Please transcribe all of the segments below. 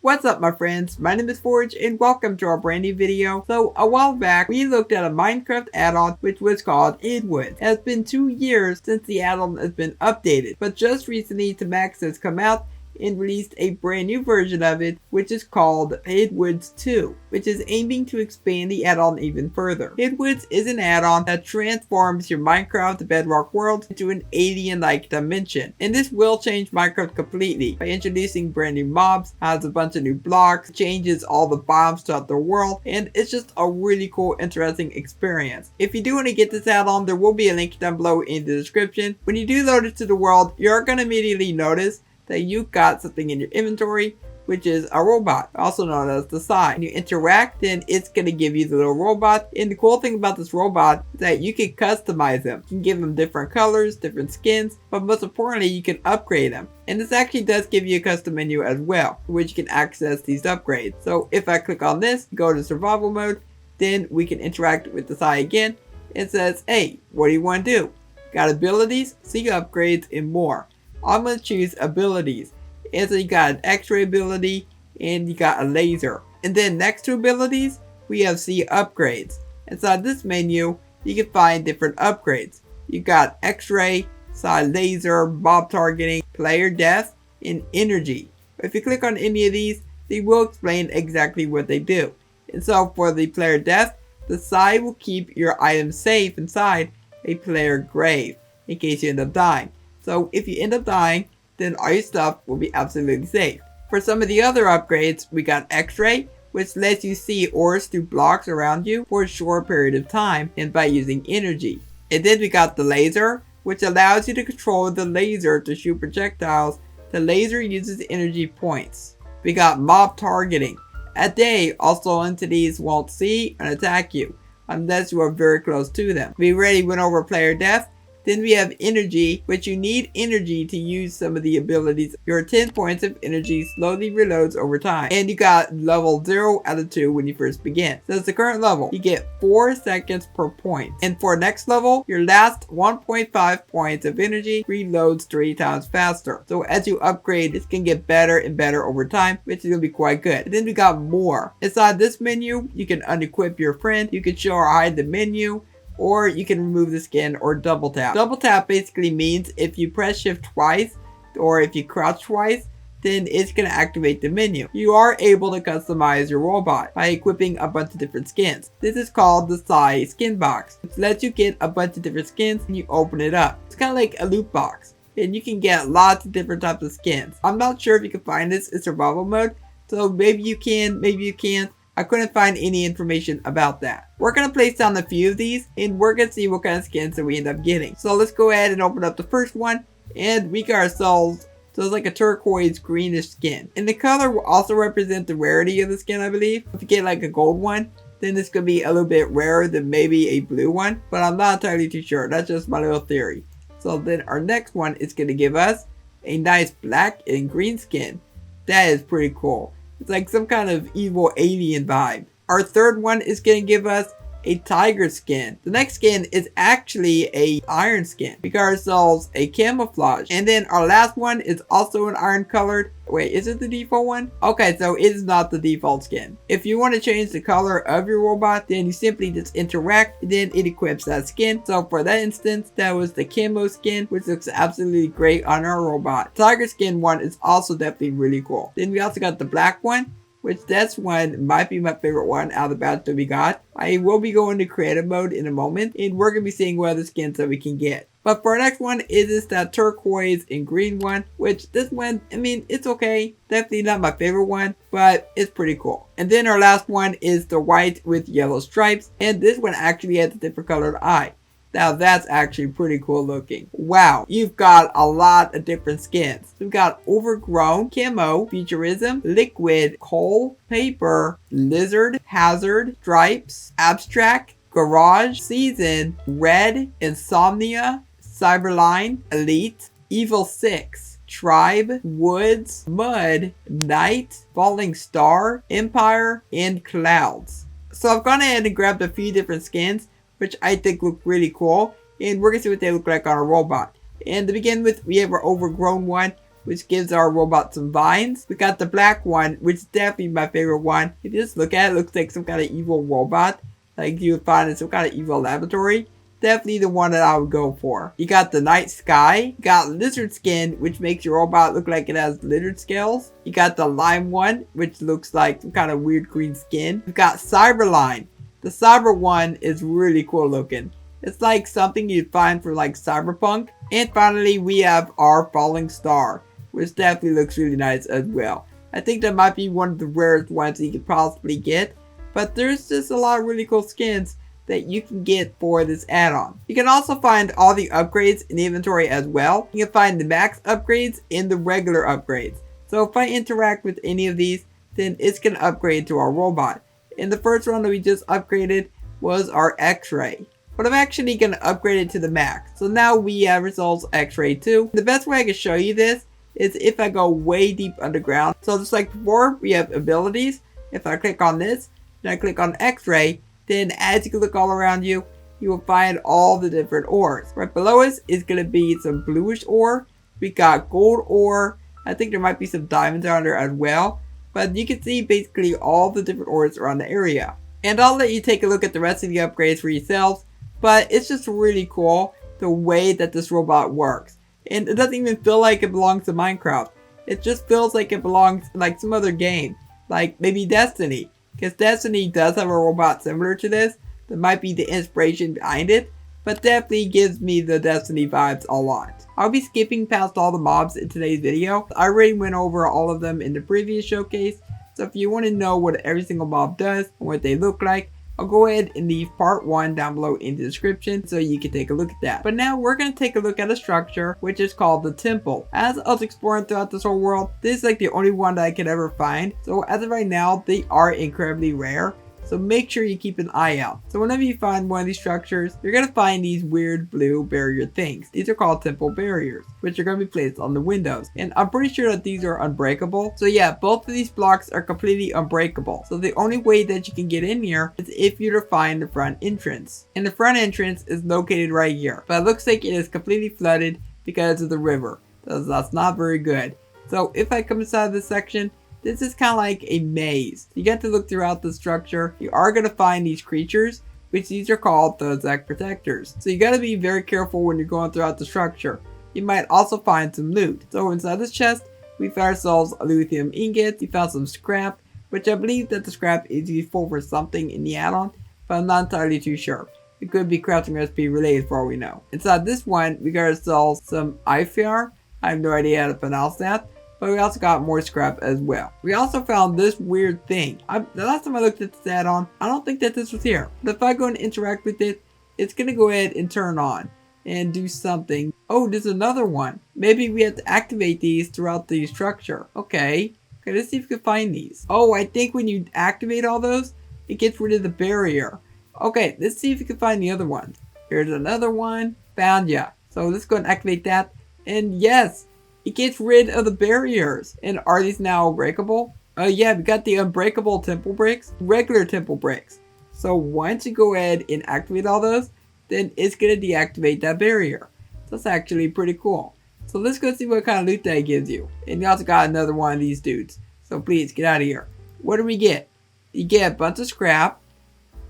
What's up my friends, my name is Forge and welcome to our brand new video. So a while back we looked at a Minecraft add-on which was called Is Hidwoods. It has been 2 years since the add-on has been updated, but just recently Max has come out and released a brand new version of it which is called Is Hidwoods 2, which is aiming to expand the add-on even further. Is Hidwoods is an add-on that transforms your Minecraft Bedrock world into an alien-like dimension, and this will change Minecraft completely by introducing brand new mobs, has a bunch of new blocks, changes all the biomes throughout the world, and it's just a really cool, interesting experience. If you do want to get this add-on, there will be a link down below in the description. When you do load it to the world, you're going to immediately notice that you got something in your inventory, which is a robot, also known as the Phy. When you interact, then it's going to give you the little robot, and the cool thing about this robot is that you can customize them. You can give them different colors, different skins, but most importantly, you can upgrade them. And this actually does give you a custom menu as well, which you can access these upgrades. So if I click on this, go to survival mode, then we can interact with the Phy again. It says, hey, what do you want to do? Got abilities, see upgrades, and more. I'm going to choose abilities. And so you got an X-ray ability and you got a laser. And then next to abilities, we have see upgrades. Inside this menu, you can find different upgrades. You got X-ray, laser, mob targeting, player death, and energy. If you click on any of these, they will explain exactly what they do. And so for the player death, the Phy will keep your items safe inside a player grave in case you end up dying. So if you end up dying, then all your stuff will be absolutely safe. For some of the other upgrades, we got X-ray, which lets you see ores through blocks around you for a short period of time and by using energy. And then we got the laser, which allows you to control the laser to shoot projectiles. The laser uses energy points. We got mob targeting. At day, also entities won't see and attack you unless you are very close to them. We already went over player death. Then we have energy, which you need energy to use some of the abilities. Your 10 points of energy slowly reloads over time. And you got level 0 out of 2 when you first begin. So it's the current level. You get 4 seconds per point. And for next level, your last 1.5 points of energy reloads 3 times faster. So as you upgrade, this can get better and better over time, which is going to be quite good. And then we got more. Inside this menu, you can unequip your friend. You can show or hide the menu, or you can remove the skin or double tap. Double tap basically means if you press shift twice or if you crouch twice, then it's going to activate the menu. You are able to customize your robot by equipping a bunch of different skins. This is called the Phy skin box, which lets you get a bunch of different skins and you open it up. It's kind of like a loot box and you can get lots of different types of skins. I'm not sure if you can find this in survival mode, so maybe you can, maybe you can't. I couldn't find any information about that. We're going to place down a few of these and we're going to see what kind of skins that we end up getting. So let's go ahead and open up the first one and we got ourselves, so it's like a turquoise greenish skin. And the color will also represent the rarity of the skin, I believe. If you get like a gold one, then this could be a little bit rarer than maybe a blue one, but I'm not entirely too sure. That's just my little theory. So then our next one is going to give us a nice black and green skin. That is pretty cool. It's like some kind of evil alien vibe. Our third one is going to give us a tiger skin. The next skin is actually a iron skin. We got ourselves a camouflage. And then our last one is also an iron colored. Wait, is it the default one? Okay, so it is not the default skin. If you want to change the color of your robot, then you simply just interact and then it equips that skin. So for that instance, that was the camo skin, which looks absolutely great on our robot. Tiger skin one is also definitely really cool. Then we also got the black one, which that's one might be my favorite one out of the batch that we got. I will be going to creative mode in a moment and we're going to be seeing what other skins that we can get. But for our next one is that turquoise and green one, which this one, I mean, it's okay. Definitely not my favorite one, but it's pretty cool. And then our last one is the white with yellow stripes. And this one actually has a different colored eye. Now that's actually pretty cool looking. Wow, you've got a lot of different skins. We've got overgrown, camo, futurism, liquid, coal, paper, lizard, hazard, stripes, abstract, garage, season, red, insomnia, cyberline, elite, evil 6, tribe, woods, mud, night, falling star, empire, and clouds. So I've gone ahead and grabbed a few different skins, which I think look really cool, and we're gonna see what they look like on a robot. And to begin with, we have our overgrown one, which gives our robot some vines. We got the black one, which is definitely my favorite one. If you just look at it, it looks like some kind of evil robot, like you would find in some kind of evil laboratory. Definitely the one that I would go for. You got the night sky. You got lizard skin, which makes your robot look like it has lizard scales. You got the lime one, which looks like some kind of weird green skin. You've got cyberline. The cyber one is really cool looking. It's like something you'd find for like cyberpunk. And finally, we have our falling star, which definitely looks really nice as well. I think that might be one of the rarest ones you could possibly get. But there's just a lot of really cool skins that you can get for this add-on. You can also find all the upgrades in the inventory as well. You can find the max upgrades and the regular upgrades. So if I interact with any of these, then it's going to upgrade to our robot. And the first one that we just upgraded was our X-ray. But I'm actually going to upgrade it to the max. So now we have results X-ray 2. The best way I can show you this is if I go way deep underground. So just like before, we have abilities. If I click on this, then I click on X-ray, then as you can look all around you, you will find all the different ores. Right below us is going to be some bluish ore. We got gold ore. I think there might be some diamonds around there as well. But you can see basically all the different ores around the area. And I'll let you take a look at the rest of the upgrades for yourselves. But it's just really cool the way that this robot works. And it doesn't even feel like it belongs to Minecraft. It just feels like it belongs to like some other game. Like maybe Destiny. Because Destiny does have a robot similar to this. That might be the inspiration behind it. But definitely gives me the Destiny vibes a lot. I'll be skipping past all the mobs in today's video. I already went over all of them in the previous showcase. So if you want to know what every single mob does and what they look like, I'll go ahead and leave part 1 down below in the description so you can take a look at that. But now we're going to take a look at a structure which is called the temple. As I was exploring throughout this whole world, this is like the only one that I could ever find. So as of right now, they are incredibly rare. So make sure you keep an eye out. So whenever you find one of these structures, you're going to find these weird blue barrier things. These are called temple barriers, which are going to be placed on the windows. And I'm pretty sure that these are unbreakable. So yeah, both of these blocks are completely unbreakable. So the only way that you can get in here is if you find the front entrance. And the front entrance is located right here. But it looks like it is completely flooded because of the river. So that's not very good. So if I come inside this section, this is kind of like a maze. You get to look throughout the structure. You are going to find these creatures, which these are called the Zek Protectors. So you got to be very careful when you're going throughout the structure. You might also find some loot. So inside this chest, we found ourselves a lithium ingot. We found some scrap, which I believe that the scrap is useful for something in the add-on, but I'm not entirely too sure. It could be crafting recipe related for all we know. Inside this one, we got ourselves some IFR. I have no idea how to pronounce that. But we also got more scrap as well. We also found this weird thing. The last time I looked at this add-on, I don't think that this was here. But if I go and interact with it, it's going to go ahead and turn on and do something. Oh, there's another one. Maybe we have to activate these throughout the structure. Okay, let's see if we can find these. Oh, I think when you activate all those, it gets rid of the barrier. Okay, let's see if we can find the other ones. Here's another one. Found ya. So let's go and activate that. And yes, it gets rid of the barriers. And are these now unbreakable? Yeah, we got the unbreakable temple bricks, regular temple bricks. So once you go ahead and activate all those, then it's going to deactivate that barrier. So that's actually pretty cool. So let's go see what kind of loot that gives you. And you also got another one of these dudes. So please get out of here. What do we get? You get a bunch of scrap.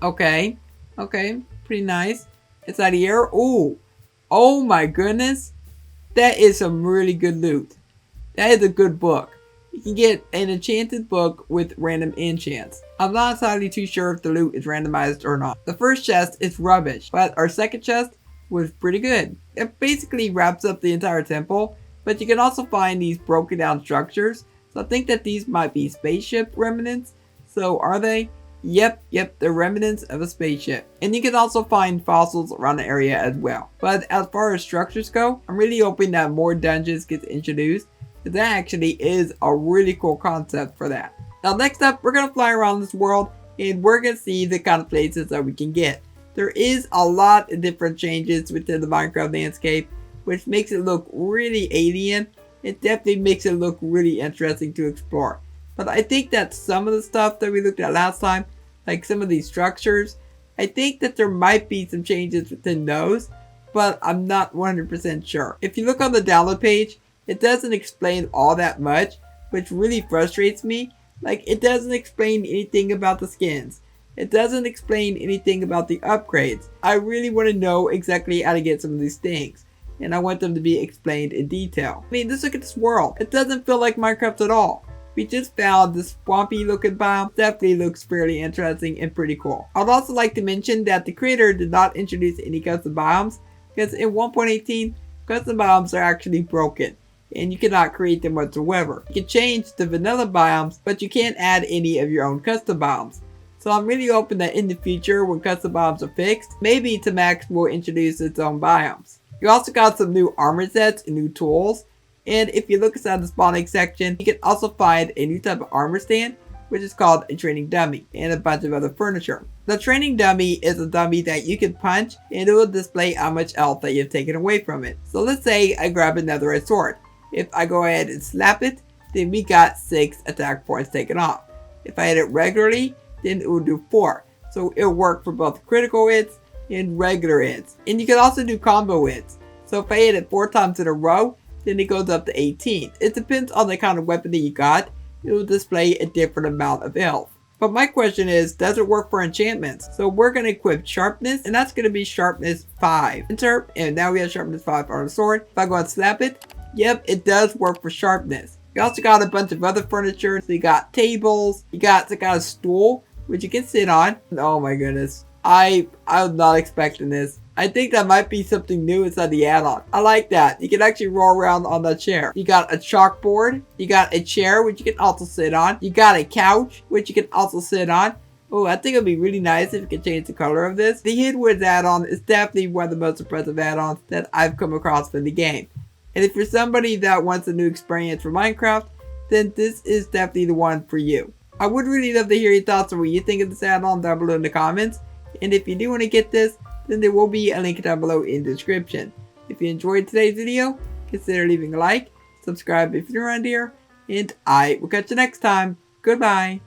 Okay. Okay. Pretty nice. Inside here. Ooh. Oh my goodness. That is some really good loot. That is a good book. You can get an enchanted book with random enchants. I'm not entirely too sure if the loot is randomized or not. The first chest is rubbish, but our second chest was pretty good. It basically wraps up the entire temple, but you can also find these broken down structures. So I think that these might be spaceship remnants. So are they? Yep, they're remnants of a spaceship. And you can also find fossils around the area as well. But as far as structures go, I'm really hoping that more dungeons get introduced. That actually is a really cool concept for that. Now next up, we're going to fly around this world and we're going to see the kind of places that we can get. There is a lot of different changes within the Minecraft landscape, which makes it look really alien. It definitely makes it look really interesting to explore. But I think that some of the stuff that we looked at last time, like some of these structures, I think that there might be some changes within those, but I'm not 100% sure. If you look on the download page, It doesn't explain all that much, which really frustrates me. Like, it doesn't explain anything about the skins. It doesn't explain anything about the upgrades. I really want to know exactly how to get some of these things, and I want them to be explained in detail. I mean, just look at this world. It doesn't feel like Minecraft at all. We just found this swampy looking biome. Definitely looks fairly interesting and pretty cool. I'd also like to mention that the creator did not introduce any custom biomes, because in 1.18, custom biomes are actually broken, and you cannot create them whatsoever. You can change the vanilla biomes, but you can't add any of your own custom biomes. So I'm really hoping that in the future, when custom biomes are fixed, maybe Tamax will introduce its own biomes. You also got some new armor sets and new tools, and if you look inside the spawning section, you can also find a new type of armor stand, which is called a training dummy, and a bunch of other furniture. The training dummy is a dummy that you can punch, and it will display how much health that you've taken away from it. So let's say I grab a netherite sword. If I go ahead and slap it, then we got 6 attack points taken off. If I hit it regularly, then it will do 4. So it'll work for both critical hits and regular hits. And you can also do combo hits. So if I hit it 4 times in a row, then it goes up to 18. It depends on the kind of weapon that you got. It will display a different amount of health. But my question is, does it work for enchantments? So we're going to equip sharpness, and that's going to be sharpness 5. Enter, and now we have sharpness 5 on our sword. If I go and slap it, yep, it does work for sharpness. You also got a bunch of other furniture. So you got tables, you got some kind of stool, which you can sit on. Oh my goodness. I was not expecting this. I think that might be something new inside the add-on. I like that. You can actually roll around on that chair. You got a chalkboard. You got a chair, which you can also sit on. You got a couch, which you can also sit on. Oh, I think it would be really nice if you could change the color of this. The Hidwoods add-on is definitely one of the most impressive add-ons that I've come across in the game. And if you're somebody that wants a new experience for Minecraft, then this is definitely the one for you. I would really love to hear your thoughts on what you think of this add-on down below in the comments. And if you do want to get this, then there will be a link down below in the description. If you enjoyed today's video, consider leaving a like, subscribe if you're around here, and I will catch you next time. Goodbye.